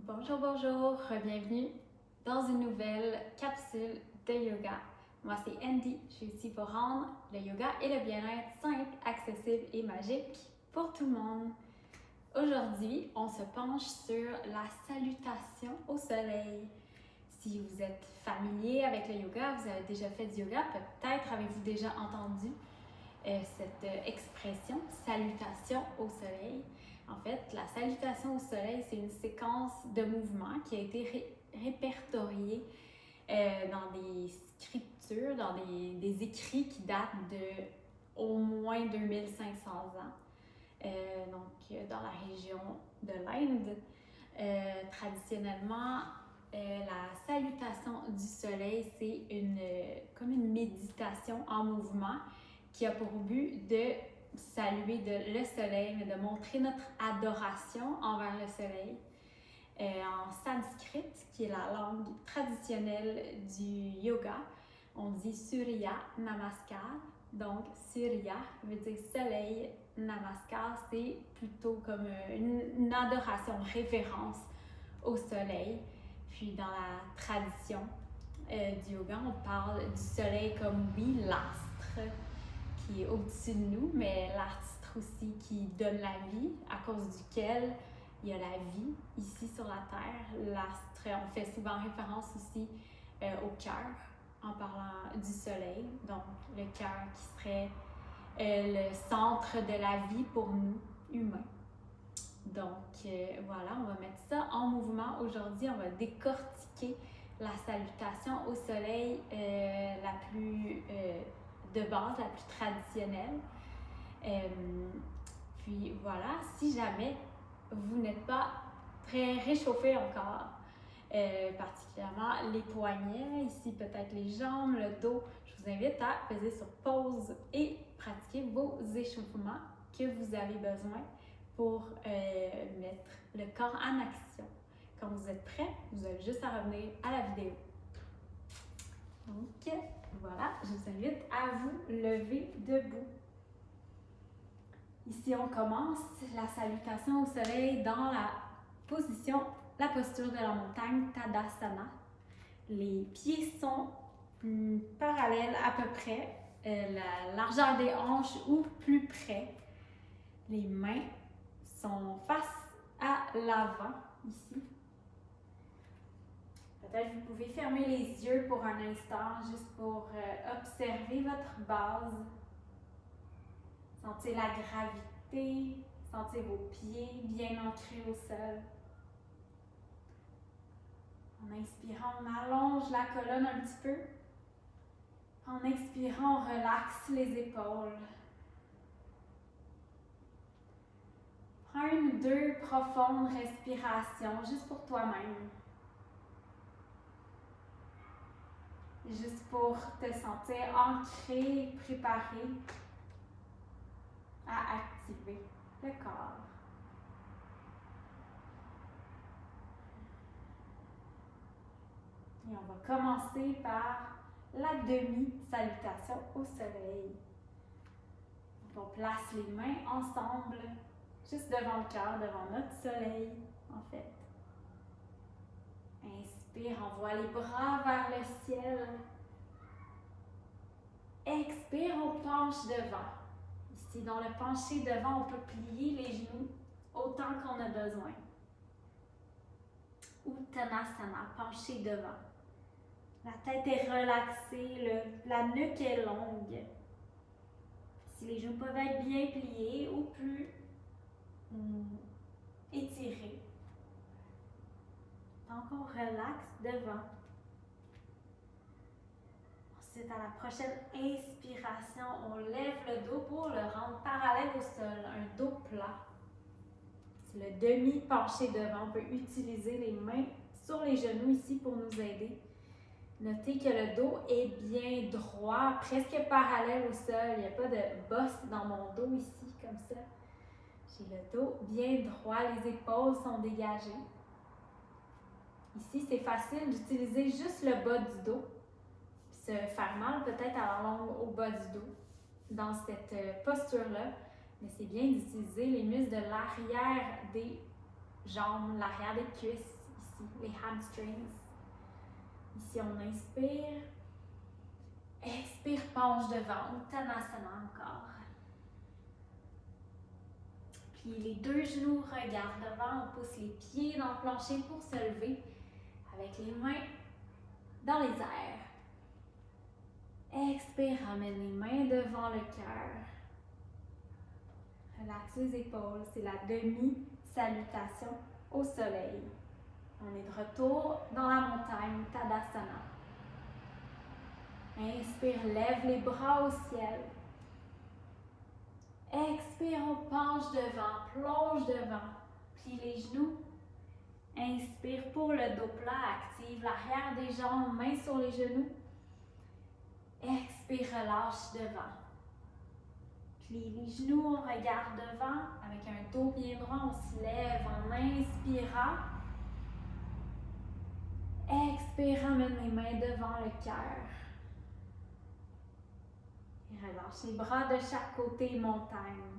Bonjour, bonjour, bienvenue dans une nouvelle capsule de yoga. Moi c'est Andy, je suis ici pour rendre le yoga et le bien-être simple, accessible et magique pour tout le monde. Aujourd'hui, on se penche sur la salutation au soleil. Si vous êtes familier avec le yoga, vous avez déjà fait du yoga, peut-être avez-vous déjà entendu cette expression salutation au soleil. En fait, la salutation au soleil, c'est une séquence de mouvements qui a été répertoriée dans des scriptures, dans des écrits qui datent de au moins 2500 ans. Dans la région de l'Inde. Traditionnellement, la salutation du soleil, c'est comme une méditation en mouvement qui a pour but de saluer le soleil, mais de montrer notre adoration envers le soleil. En sanskrit, qui est la langue traditionnelle du yoga, on dit Surya Namaskar. Donc, Surya veut dire soleil, Namaskar, c'est plutôt comme une adoration, une référence au soleil. Puis, dans la tradition du yoga, on parle du soleil comme, oui, l'astre qui est au-dessus de nous, mais l'astre aussi qui donne la vie, à cause duquel il y a la vie ici sur la Terre. L'astre, on fait souvent référence aussi au cœur en parlant du soleil. Donc, le cœur qui serait le centre de la vie pour nous, humains. Donc, voilà, on va mettre ça en mouvement. Aujourd'hui, on va décortiquer la salutation au soleil la plus de base, la plus traditionnelle. Puis voilà, si jamais vous n'êtes pas très réchauffé encore, particulièrement les poignets, ici peut-être les jambes, le dos, je vous invite à peser sur pause et pratiquer vos échauffements que vous avez besoin pour mettre le corps en action. Quand vous êtes prêt, vous avez juste à revenir à la vidéo. Donc voilà, je vous invite à vous lever debout. Ici, on commence la salutation au soleil dans la posture de la montagne, Tadasana. Les pieds sont parallèles à peu près, la largeur des hanches ou plus près. Les mains sont face à l'avant, ici. Peut-être que vous pouvez fermer les yeux pour un instant, juste pour observer votre base. Sentez la gravité, sentez vos pieds bien ancrés au sol. En inspirant, on allonge la colonne un petit peu. En expirant, on relaxe les épaules. Prends 1 ou 2 profondes respirations, juste pour toi-même. Juste pour te sentir ancré, préparé à activer le corps. Et on va commencer par la demi-salutation au soleil. Donc, on place les mains ensemble, juste devant le cœur, devant notre soleil, en fait. Inspire, envoie les bras vers le ciel. Expire, on penche devant. Ici, dans le pencher devant, on peut plier les genoux autant qu'on a besoin. Uttanasana, pencher devant. La tête est relaxée, la nuque est longue. Si les genoux peuvent être bien pliés ou plus étirés. Tant qu'on relaxe devant. Ensuite, à la prochaine inspiration, on lève le dos pour le rendre parallèle au sol, un dos plat. C'est le demi-penché devant. On peut utiliser les mains sur les genoux ici pour nous aider. Notez que le dos est bien droit, presque parallèle au sol. Il n'y a pas de bosse dans mon dos ici, comme ça. J'ai le dos bien droit, les épaules sont dégagées. Ici, c'est facile d'utiliser juste le bas du dos. Se faire mal peut-être à la longue au bas du dos dans cette posture-là. Mais c'est bien d'utiliser les muscles de l'arrière des jambes, l'arrière des cuisses, ici, les hamstrings. Ici, on inspire. Expire, penche devant, Uttanasana encore. Puis les deux genoux regardent devant, on pousse les pieds dans le plancher pour se lever avec les mains dans les airs. Expire, ramène les mains devant le cœur. Relaxe les épaules, c'est la demi-salutation au soleil. On est de retour dans la montagne, Tadasana. Inspire, lève les bras au ciel. Expire, on penche devant, plonge devant, plie les genoux. Inspire pour le dos plat, active l'arrière des jambes, mains sur les genoux. Expire, relâche devant. Plie les genoux, on regarde devant, avec un dos bien droit, on se lève en inspirant. Expire, ramène les mains devant le cœur. Et relâche les bras de chaque côté, montagne.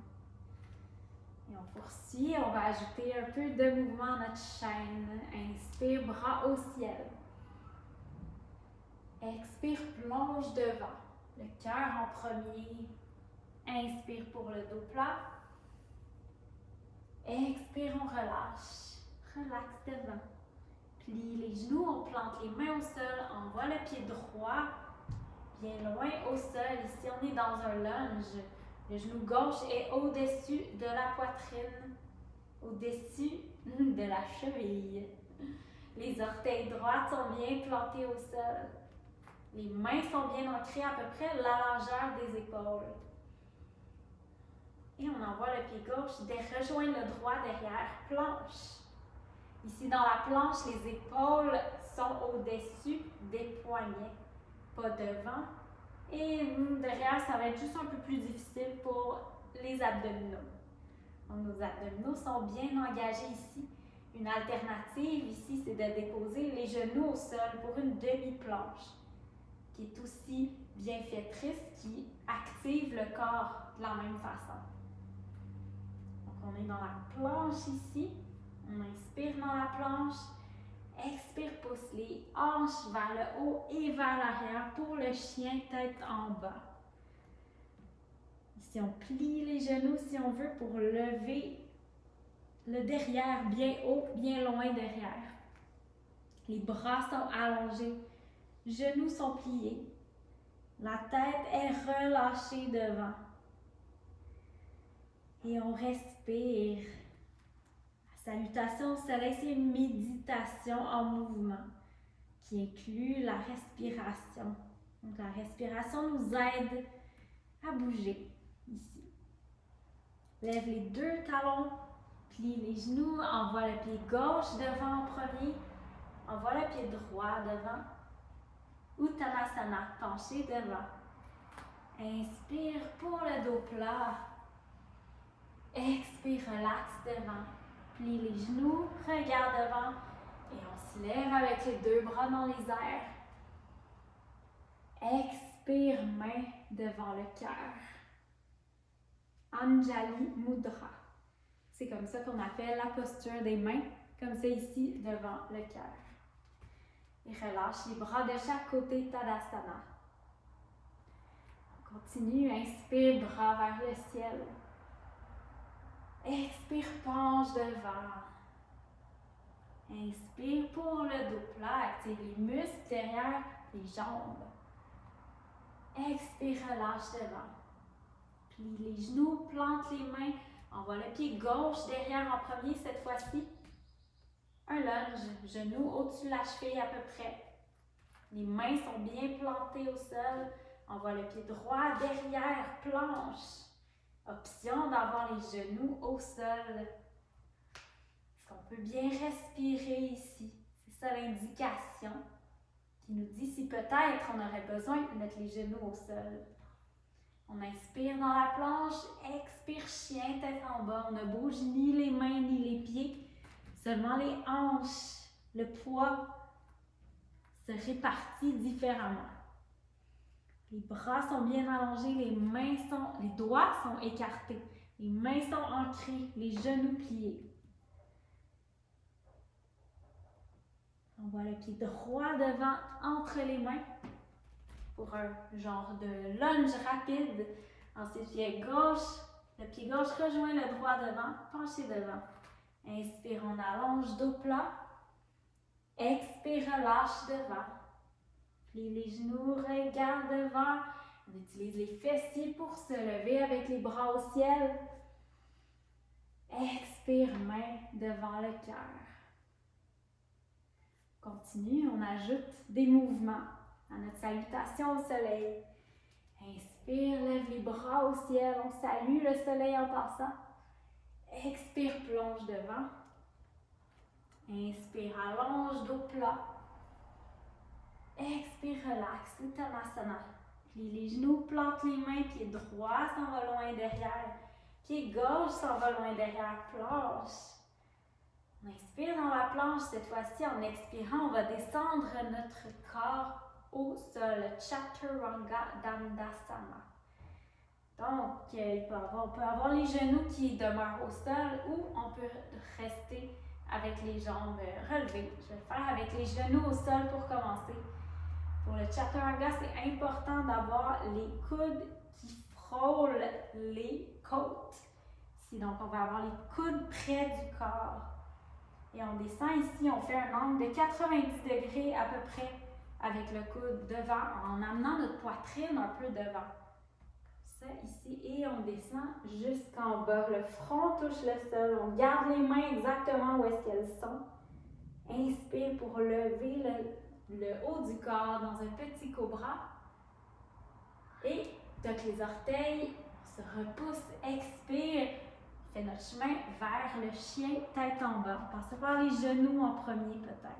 Et on poursuit, on va ajouter un peu de mouvement à notre chaîne. Inspire, bras au ciel. Expire, plonge devant. Le cœur en premier. Inspire pour le dos plat. Expire, on relâche. Relaxe devant. Plie les genoux, on plante les mains au sol, envoie le pied droit bien loin au sol. Ici, on est dans un lunge. Le genou gauche est au-dessus de la poitrine, au-dessus de la cheville. Les orteils droits sont bien plantés au sol. Les mains sont bien ancrées à peu près la largeur des épaules. Et on envoie le pied gauche rejoindre le droit derrière, planche. Ici, dans la planche, les épaules sont au-dessus des poignets, pas devant. Et derrière, ça va être juste un peu plus difficile pour les abdominaux. Donc, nos abdominaux sont bien engagés ici. Une alternative ici, c'est de déposer les genoux au sol pour une demi-planche, qui est aussi bienfaitrice, qui active le corps de la même façon. Donc, on est dans la planche ici. On inspire dans la planche. Expire, pousse les hanches vers le haut et vers l'arrière pour le chien tête en bas. Ici, on plie les genoux si on veut pour lever le derrière bien haut, bien loin derrière. Les bras sont allongés, genoux sont pliés. La tête est relâchée devant. Et on respire. Salutation au soleil, c'est une méditation en mouvement qui inclut la respiration. Donc la respiration nous aide à bouger ici. Lève les deux talons, plie les genoux, envoie le pied gauche devant en premier, envoie le pied droit devant. Uttanasana, penché devant. Inspire pour le dos plat. Expire, relaxe devant. Plie les genoux, regarde devant et on se lève avec les deux bras dans les airs. Expire, main devant le cœur. Anjali Mudra. C'est comme ça qu'on appelle la posture des mains, comme ça ici devant le cœur. Et relâche les bras de chaque côté, Tadasana. Continue, inspire, bras vers le ciel. Expire, penche devant. Inspire pour le dos plat, active les muscles derrière les jambes. Expire, relâche devant. Plie les genoux, plante les mains, envoie le pied gauche derrière en premier cette fois-ci. Un lunge, genou au-dessus de la cheville à peu près. Les mains sont bien plantées au sol. Envoie le pied droit derrière, planche. Option d'avoir les genoux au sol. Est-ce qu'on peut bien respirer ici? C'est ça l'indication qui nous dit si peut-être on aurait besoin de mettre les genoux au sol. On inspire dans la planche, expire chien, tête en bas. On ne bouge ni les mains ni les pieds, seulement les hanches. Le poids se répartit différemment. Les bras sont bien allongés, les doigts sont écartés, les mains sont ancrées, les genoux pliés. On voit le pied droit devant entre les mains pour un genre de lunge rapide. Ensuite, pied gauche. Le pied gauche rejoint le droit devant, penché devant. Inspire, on allonge, dos plat. Expire, relâche devant. Plie les genoux, regarde devant. On utilise les fessiers pour se lever avec les bras au ciel. Expire, main devant le cœur. Continue, on ajoute des mouvements à notre salutation au soleil. Inspire, lève les bras au ciel, on salue le soleil en passant. Expire, plonge devant. Inspire, allonge, dos plat. Expire, relaxe, Uttanasana. Plie les genoux, plante les mains, pied droit s'en va loin derrière. Pied gauche s'en va loin derrière, planche. On inspire dans la planche, cette fois-ci, en expirant, on va descendre notre corps au sol, Chaturanga Dandasana. Donc, on peut avoir les genoux qui demeurent au sol ou on peut rester avec les jambes relevées. Je vais le faire avec les genoux au sol pour commencer. Pour le Chaturanga, c'est important d'avoir les coudes qui frôlent les côtes. Donc, on va avoir les coudes près du corps. Et on descend ici, on fait un angle de 90 degrés à peu près avec le coude devant, en amenant notre poitrine un peu devant. Ça ici, et on descend jusqu'en bas. Le front touche le sol. On garde les mains exactement où est-ce qu'elles sont. Inspire pour lever le haut du corps dans un petit cobra. Et toque les orteils, se repousse, expire. Fait notre chemin vers le chien tête en bas. On passe par les genoux en premier peut-être.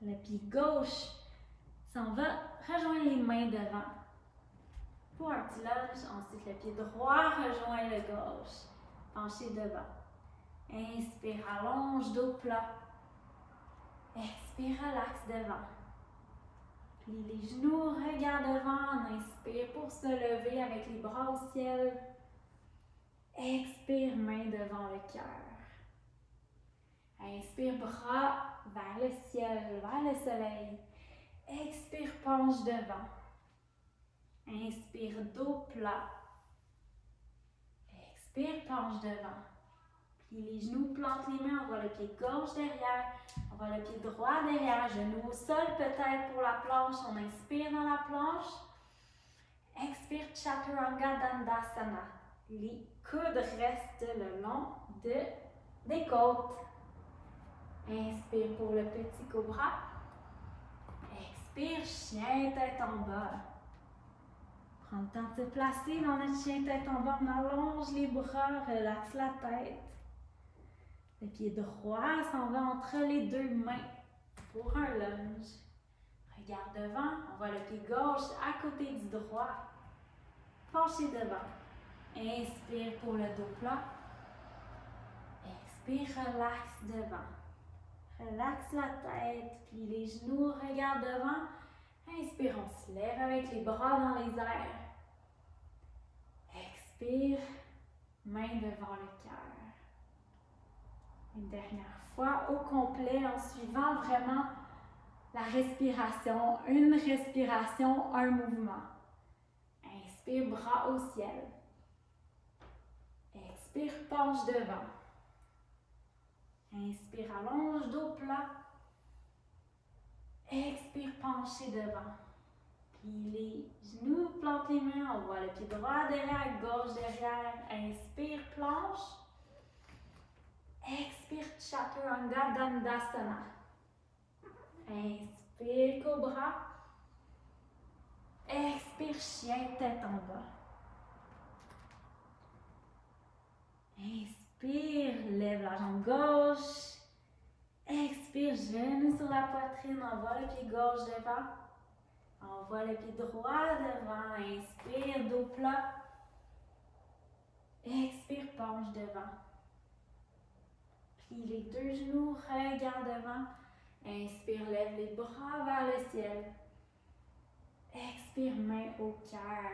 Le pied gauche s'en va, rejoint les mains devant. Pour un petit lunge, ensuite le pied droit rejoint le gauche, penché devant. Inspire, allonge, dos plat. Expire, relaxe devant. Plie les genoux, regarde devant, on inspire pour se lever avec les bras au ciel. Expire, main devant le cœur. Inspire, bras vers le ciel, vers le soleil. Expire, penche devant. Inspire, dos plat. Expire, penche devant. Plie les genoux, plante les mains, on voit le pied gauche derrière. On voit le pied droit derrière, genou au sol peut-être pour la planche. On inspire dans la planche. Expire, Chaturanga Dandasana. Les coudes restent le long des côtes. Inspire pour le petit cobra. Expire, chien tête en bas. Prends le temps de se placer dans notre chien tête en bas. On allonge les bras, relaxe la tête. Le pied droit s'en va entre les deux mains pour un lunge. Regarde devant, on voit le pied gauche à côté du droit. Penché devant. Inspire pour le dos plat. Expire, relaxe devant. Relaxe la tête, plie les genoux, regarde devant. Inspire, on se lève avec les bras dans les airs. Expire, main devant le cœur. Une dernière fois au complet en suivant vraiment la respiration. Une respiration, un mouvement. Inspire, bras au ciel. Expire, penche devant. Inspire, allonge, dos plat. Expire, pencher devant. Plie les genoux, plante les mains. On voit le pied droit derrière, gauche derrière. Inspire, planche. Expire, Chaturanga Dandasana. Inspire, cobra. Expire, chien, tête en bas. Inspire, lève la jambe gauche. Expire, genou sur la poitrine, envoie le pied gauche devant. Envoie le pied droit devant. Inspire, dos plat. Expire, penche devant. Plie les deux genoux, regarde devant. Inspire, lève les bras vers le ciel. Expire, main au cœur.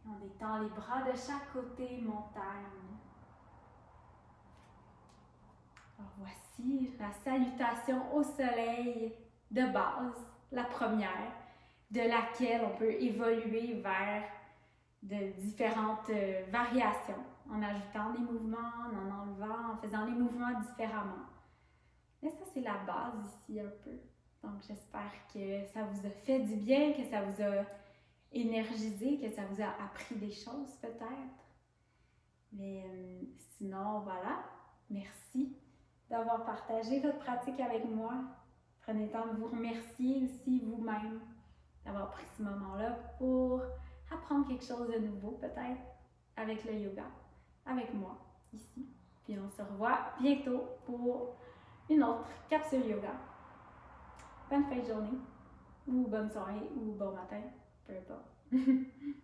On détend les bras de chaque côté, montagne. Alors voici la salutation au soleil de base, la première, de laquelle on peut évoluer vers de différentes variations, en ajoutant des mouvements, en enlevant, en faisant les mouvements différemment. Mais ça, c'est la base ici un peu. Donc, j'espère que ça vous a fait du bien, que ça vous a énergisé, que ça vous a appris des choses peut-être. Mais sinon, voilà. Merci d'avoir partagé votre pratique avec moi. Prenez le temps de vous remercier aussi vous-même d'avoir pris ce moment-là pour apprendre quelque chose de nouveau peut-être avec le yoga, avec moi ici. Puis on se revoit bientôt pour une autre capsule yoga. Bonne fin de journée, ou bonne soirée, ou bon matin, peu importe.